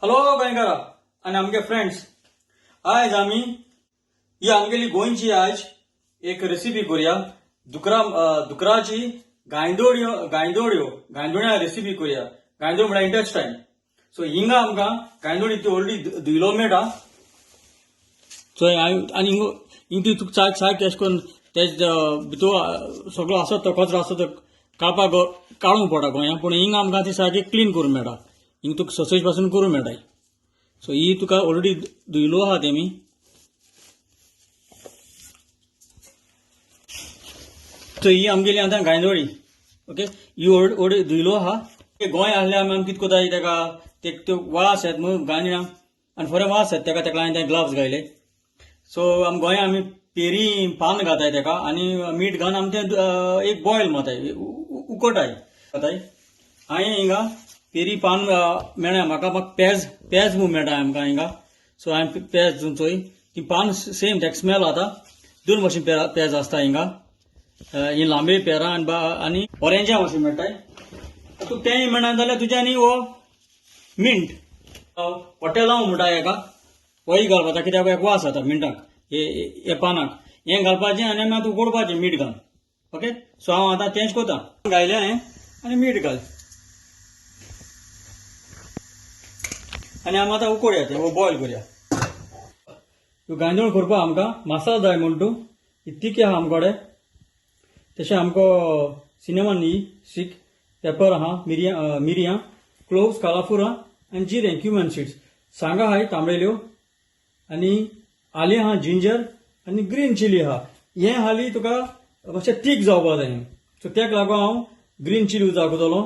Hello गोंयकारा आणि आमगे friends, आज आम्ही ही आमगेली गोंयची आज एक रेसिपी करूया. दुकराची गांयदोळ्या रेसिपी करूया. गांयदोळ म्हणल्यार इंटेस्टाइन. सो हिंगा आमकां गांयदोळी ती ऑलरेडी धुयलो मेळटा. सो आनी हिंग तुका चाय कॅश करून तेज भितर सगळो आसत तो कचरो आसत तो काडपाक काडूंक पडटा गोंया. पूण हिंग आमकां ती सारकी क्लीन करूंक मेळटा. हिंग तुका सॉसेज पासून करूंक मेळटा. सो ही तुका ऑलरेडी धुयलो आहा तेमी. सो ही आमगेली आतां गांयदोळी. ओके, ही ऑलरेडी धुयलो आहा. गोंय आसल्यार आमी कितें कोताय तेका ते वास येता न्हू गांयदोळ्या आनी बरे वास येता तेका लागून ते ग्लव्स घायले. सो आमी गोंया आमी पेरी पान घाताय तेका आनी मीठ घालून आमी ते एक बॉयल मारताय, उकडटाय. हांवें हिंगा पेरी पान मेळ्ळें म्हाका पेज म्हूण मेळटा आमकां हिंगा. सो हांवें पेज चोय ती पान सेम तेका स्मेल आता. दोन भशेन पेज आसता हिंगा. ही लांबी पेरां आनी ऑरेंजा भशेन मेळटाय. तुका तेंय मेळना जाल्यार तुज्या आनी हो मिंट हॉटेलांव म्हणटा हेका होय घालपाचा, कित्याक एक वास येता मिंटाक हे पानाक. हें घालपाचें आनी आमी आतां उकडपाचें मीठ घालून. ओके, सो हांव आतां तेंच कोता. घायलें हांवें आनी मीठ घाल आनी आमी आतां उकडया ते बॉयल करया. गांयदोळ करपाक आमकां मसालो जाय म्हण तूं तिकी आहा आमकोडे. तशें आमकां सिनेमन स्टिक, पेपर आहा, मिरयां, क्लोव्स, कालाफुरा आनी जिरें, क्युमन सीड्स, सांगा आहाय तांबडेल्यो आनी आली आहा, जिंजर आनी ग्रीन चिली आहा. हें हाली तुका मातशें तीख जावपा जाय. सो तेका लागून हांव ग्रीन चिली उजार कोतलो.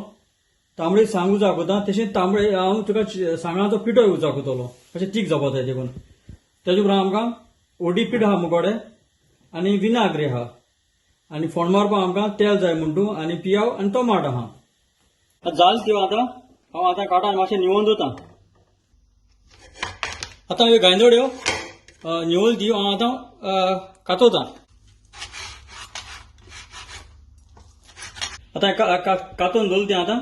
तांबडी सांग उजार कोता. तशेंच तांबडे हांव तुका सांगाचो पिठोय उजार कोतलो. मातशें तीख जावपा जाय देखून. तेजे उपरांत आमकां ओडी पीठ आहा मुकोडे आनी विनाग्री आहा आनी फोंड मारपाक आमकां तेल जाय म्हण तूं आनी पियाव आनी टोमाट आहा. जाल त्यो आतां हांव आतां काडटा आनी मातशें निवोवन दवरता. आतां ह्यो गांयदोळ्यो निवळ दिव हांव आतां कातोता. आतां कातून दवरलें तें आतां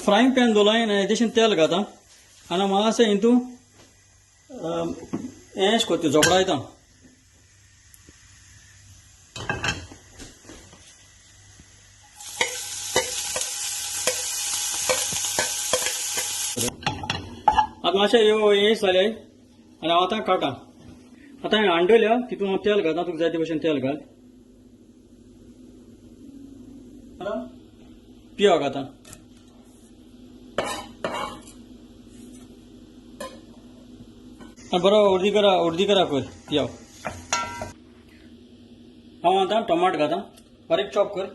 फ्रायंग पॅन दवरलां आनी हेजेर तेल घाता आनी मातशें हितून हें कोत्ता झोपडायता. आतां मातशें हें जालें आनी हांव आतां काडटा. आतां हांवें हांडयल्या तितून हांव तेल घालता. तुका जाय ते भशेन तेल घाल. पियाव घाता. बरो अर्दी करा कर पियाव. हांव आतां टोमाट घाता. बारीक चॉप कर.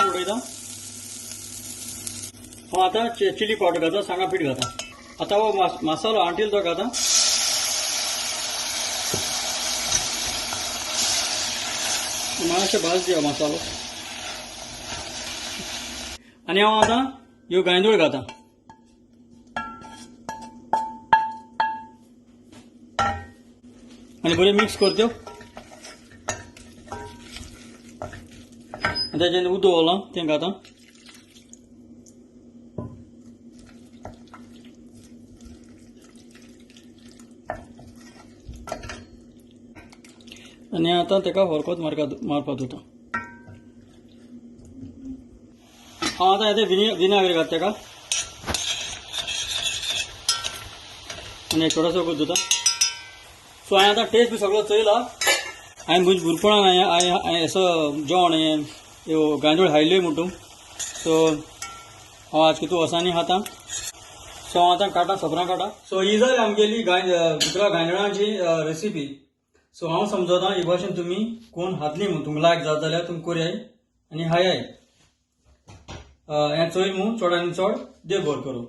उडयता. हांव आतां चिली पावडर घाता, सांगा पीठ घाता. आतां हो मसालो हांडील तो घाता. मातशें भाज दिया मसालो आनी हांव आतां ह्यो गांयदोळ घाता. आनी बरें मिक्स करत्यो. तेजें उदक दवरलां तें घाता. आनी आतां तेका हरकोत मारपाक दवरता. हांव आतां येते विनाग्री घालता तेका आनी एक थोडोसो दवरता. सो हांवें आतां टेस्ट बी सगळो चयला. हांवें भुरपणान हांवें असो जेवण ह्यो गांयदोळ हाडल्यो म्हणटू. सो हांव आज कितू वर्सांनी खाता. सो हांव आतां काडटा, सोपरां काडटा. सो ही जाली आमगेली गांयदोळांची रेसिपी. सो हांव समजता हे भाशेन तुमी कोण हातली म्हूण तुमकां लायक जाता जाल्यार तुमी करयाय आनी हायाय. हें चोय म्हूण चड आनी चड देव बरें करूं.